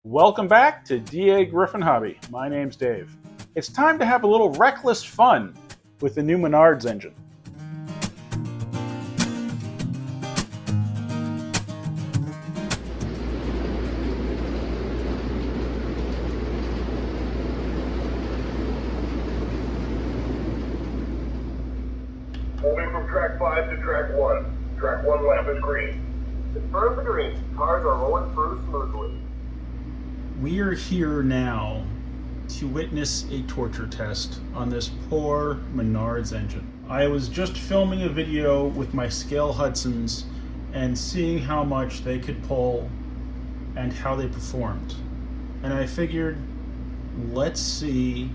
Welcome back to DAGryffyn Hobby. My name's Dave. It's time to have a little reckless fun with the new Menards engine. Moving from track 5 to track 1. Track 1 lamp is green. Confirm the green. Cars are rolling through smoothly. We are here now to witness a torture test on this poor Menards engine. I was just filming a video with my scale Hudsons and seeing how much they could pull and how they performed. And I figured, let's see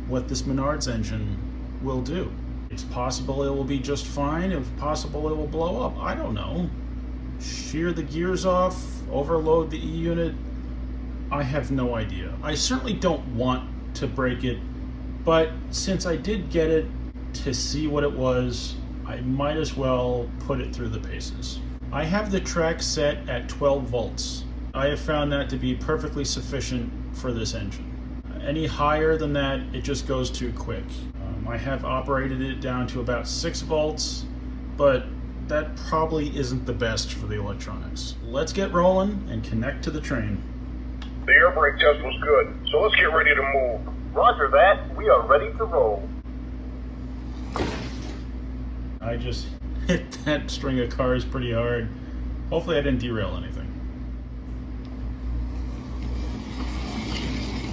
what this Menards engine will do. It's possible it will be just fine. It's possible it will blow up. I don't know. Shear the gears off, overload the E-unit. I have no idea. I certainly don't want to break it, but since I did get it to see what it was, I might as well put it through the paces. I have the track set at 12 volts. I have found that to be perfectly sufficient for this engine. Any higher than that, it just goes too quick. I have operated it down to about 6 volts, but that probably isn't the best for the electronics. Let's get rolling and connect to the train. The air brake test was good, so let's get ready to move. Roger that. We are ready to roll. I just hit that string of cars pretty hard. Hopefully I didn't derail anything.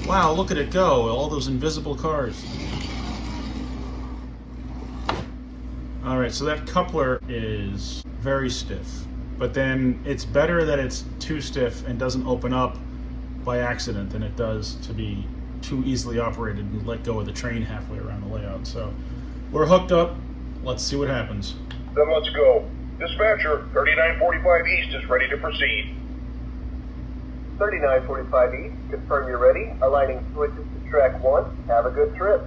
Wow, look at it go, all those invisible cars. Alright, so that coupler is very stiff, but then it's better that it's too stiff and doesn't open up by accident than it does to be too easily operated and let go of the train halfway around the layout. So we're hooked up. Let's see what happens. Then let's go. Dispatcher, 3945 East is ready to proceed. 3945 East, confirm you're ready. Aligning switches to track 1. Have a good trip.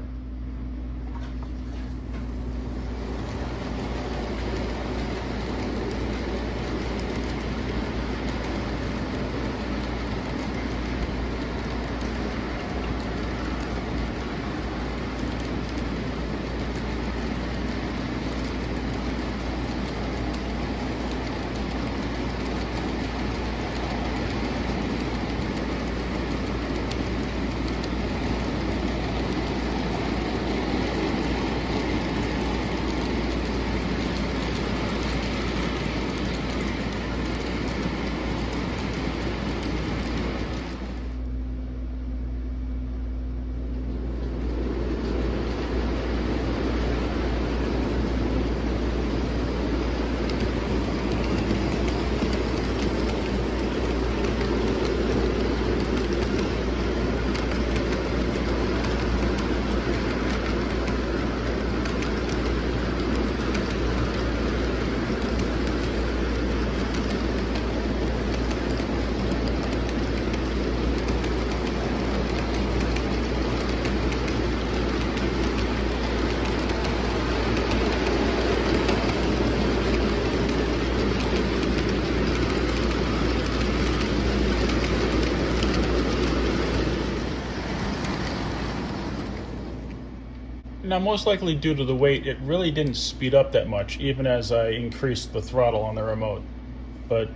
Now, most likely due to the weight, it really didn't speed up that much, even as I increased the throttle on the remote. But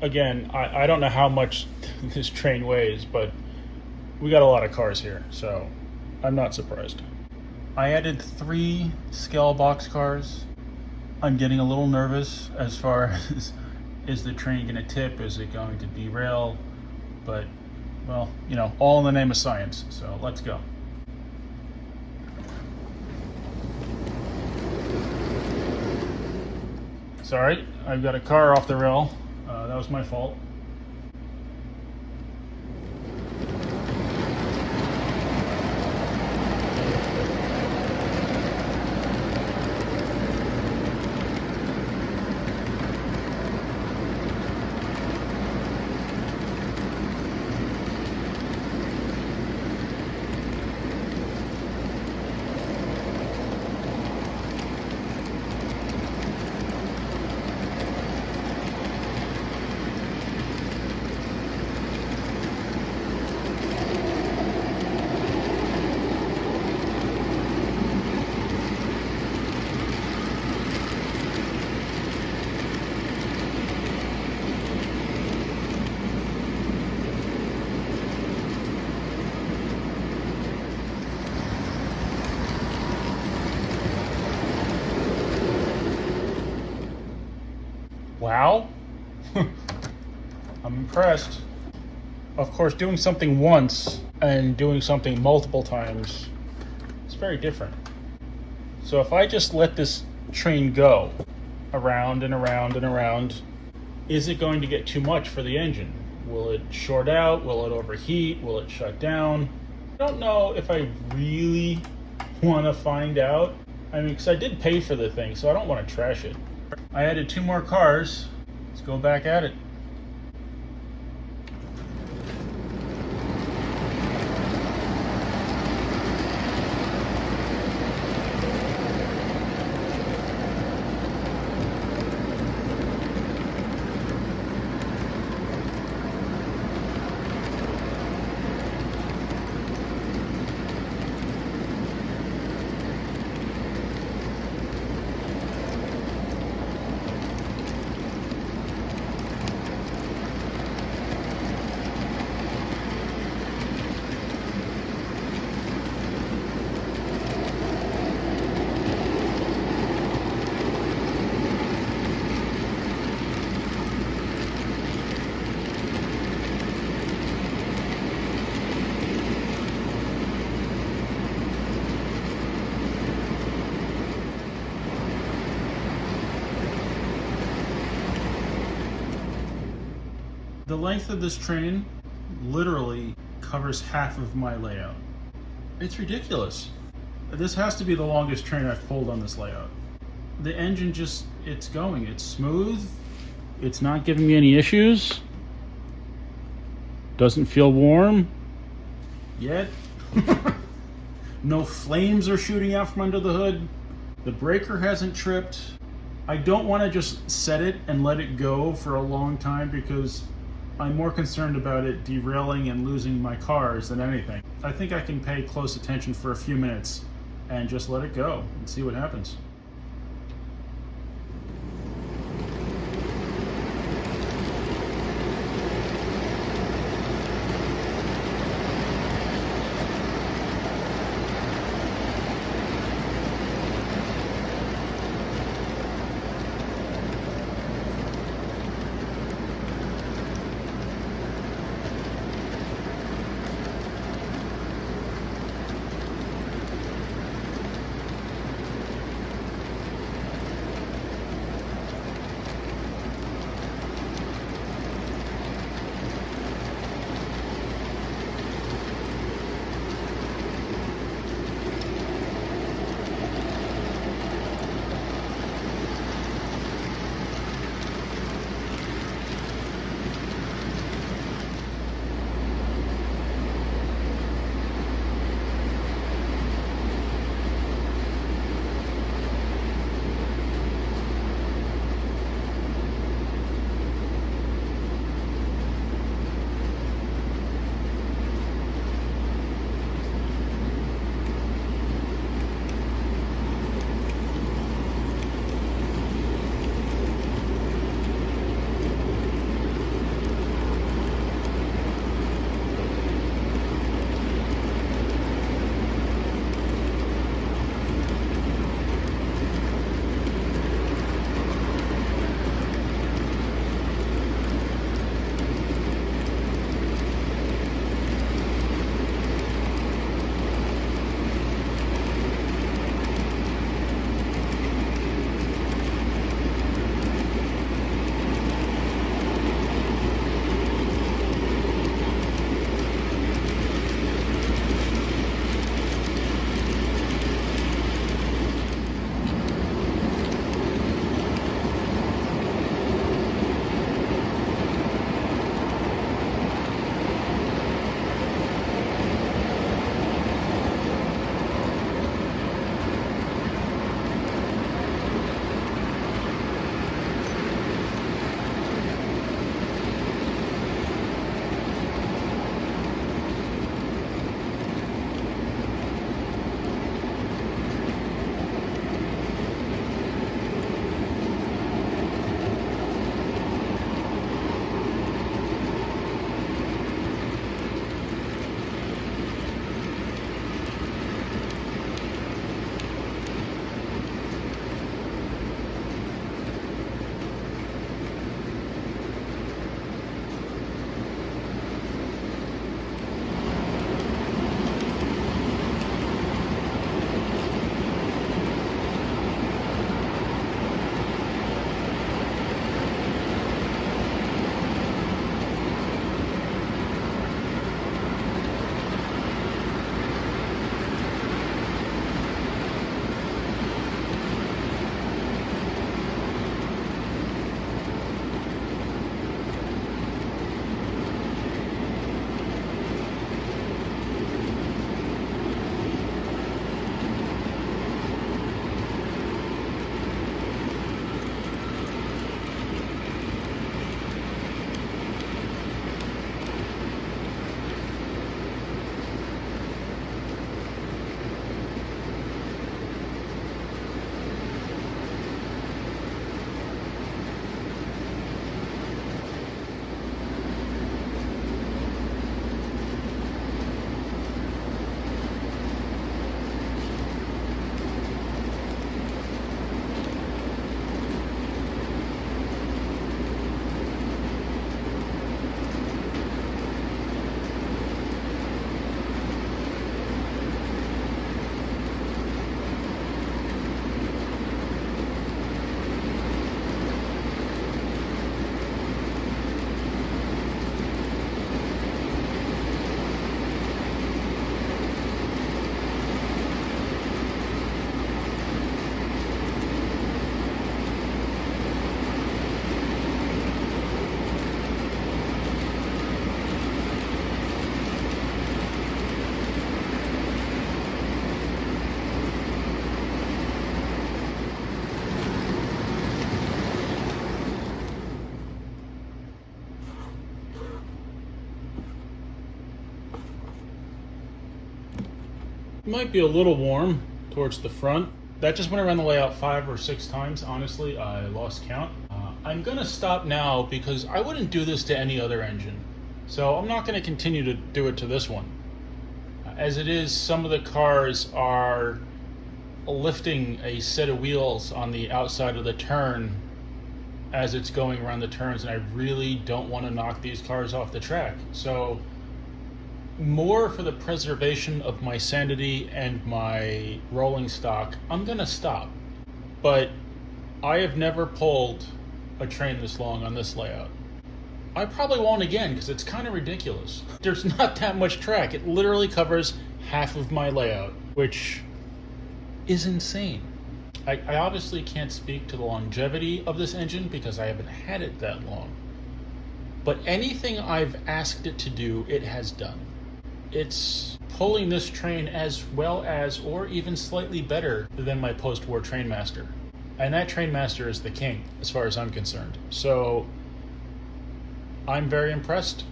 again, I don't know how much this train weighs, but we got a lot of cars here, so I'm not surprised. I added 3 scale box cars. I'm getting a little nervous as far as, is the train going to tip? Is it going to derail? But, well, you know, all in the name of science, so let's go. Sorry, I've got a car off the rail. That was my fault. Wow. I'm impressed. Of course, doing something once and doing something multiple times is very different. So if I just let this train go around and around and around, is it going to get too much for the engine? Will it short out? Will it overheat? Will it shut down? I don't know if I really want to find out. I mean, because I did pay for the thing, so I don't want to trash it. I added 2 more cars. Let's go back at it. The length of this train literally covers half of my layout. It's ridiculous. This has to be the longest train I've pulled on this layout. The engine just, it's going. It's smooth. It's not giving me any issues. Doesn't feel warm yet. No flames are shooting out from under the hood. The breaker hasn't tripped. I don't want to just set it and let it go for a long time because I'm more concerned about it derailing and losing my cars than anything. I think I can pay close attention for a few minutes and just let it go and see what happens. Might be a little warm towards the front. That just went around the layout 5 or 6 times. Honestly, I lost count. I'm gonna stop now because I wouldn't do this to any other engine. So I'm not gonna continue to do it to this one. As it is, some of the cars are lifting a set of wheels on the outside of the turn as it's going around the turns, and I really don't want to knock these cars off the track. So more for the preservation of my sanity and my rolling stock, I'm gonna stop. But I have never pulled a train this long on this layout. I probably won't again because it's kind of ridiculous. There's not that much track. It literally covers half of my layout, which is insane. I obviously can't speak to the longevity of this engine because I haven't had it that long. But anything I've asked it to do, it has done. It's pulling this train as well as, or even slightly better than my post-war Trainmaster. And that Trainmaster is the king, as far as I'm concerned. So, I'm very impressed.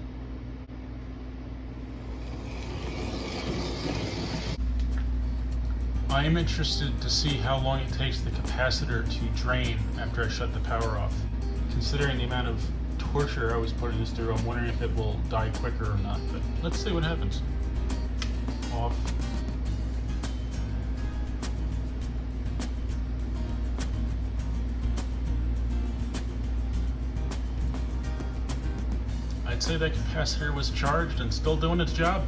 I am interested to see how long it takes the capacitor to drain after I shut the power off. Considering the amount of torture I was putting this through, I'm wondering if it will die quicker or not, but let's see what happens. Off. I'd say that capacitor was charged and still doing its job.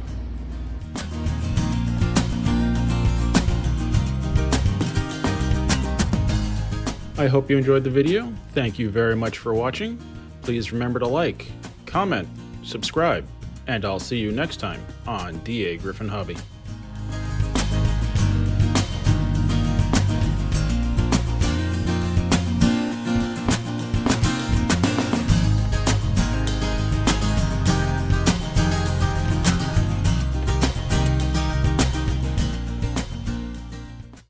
I hope you enjoyed the video. Thank you very much for watching. Please remember to like, comment, subscribe, and I'll see you next time on DAGryffyn Hobby.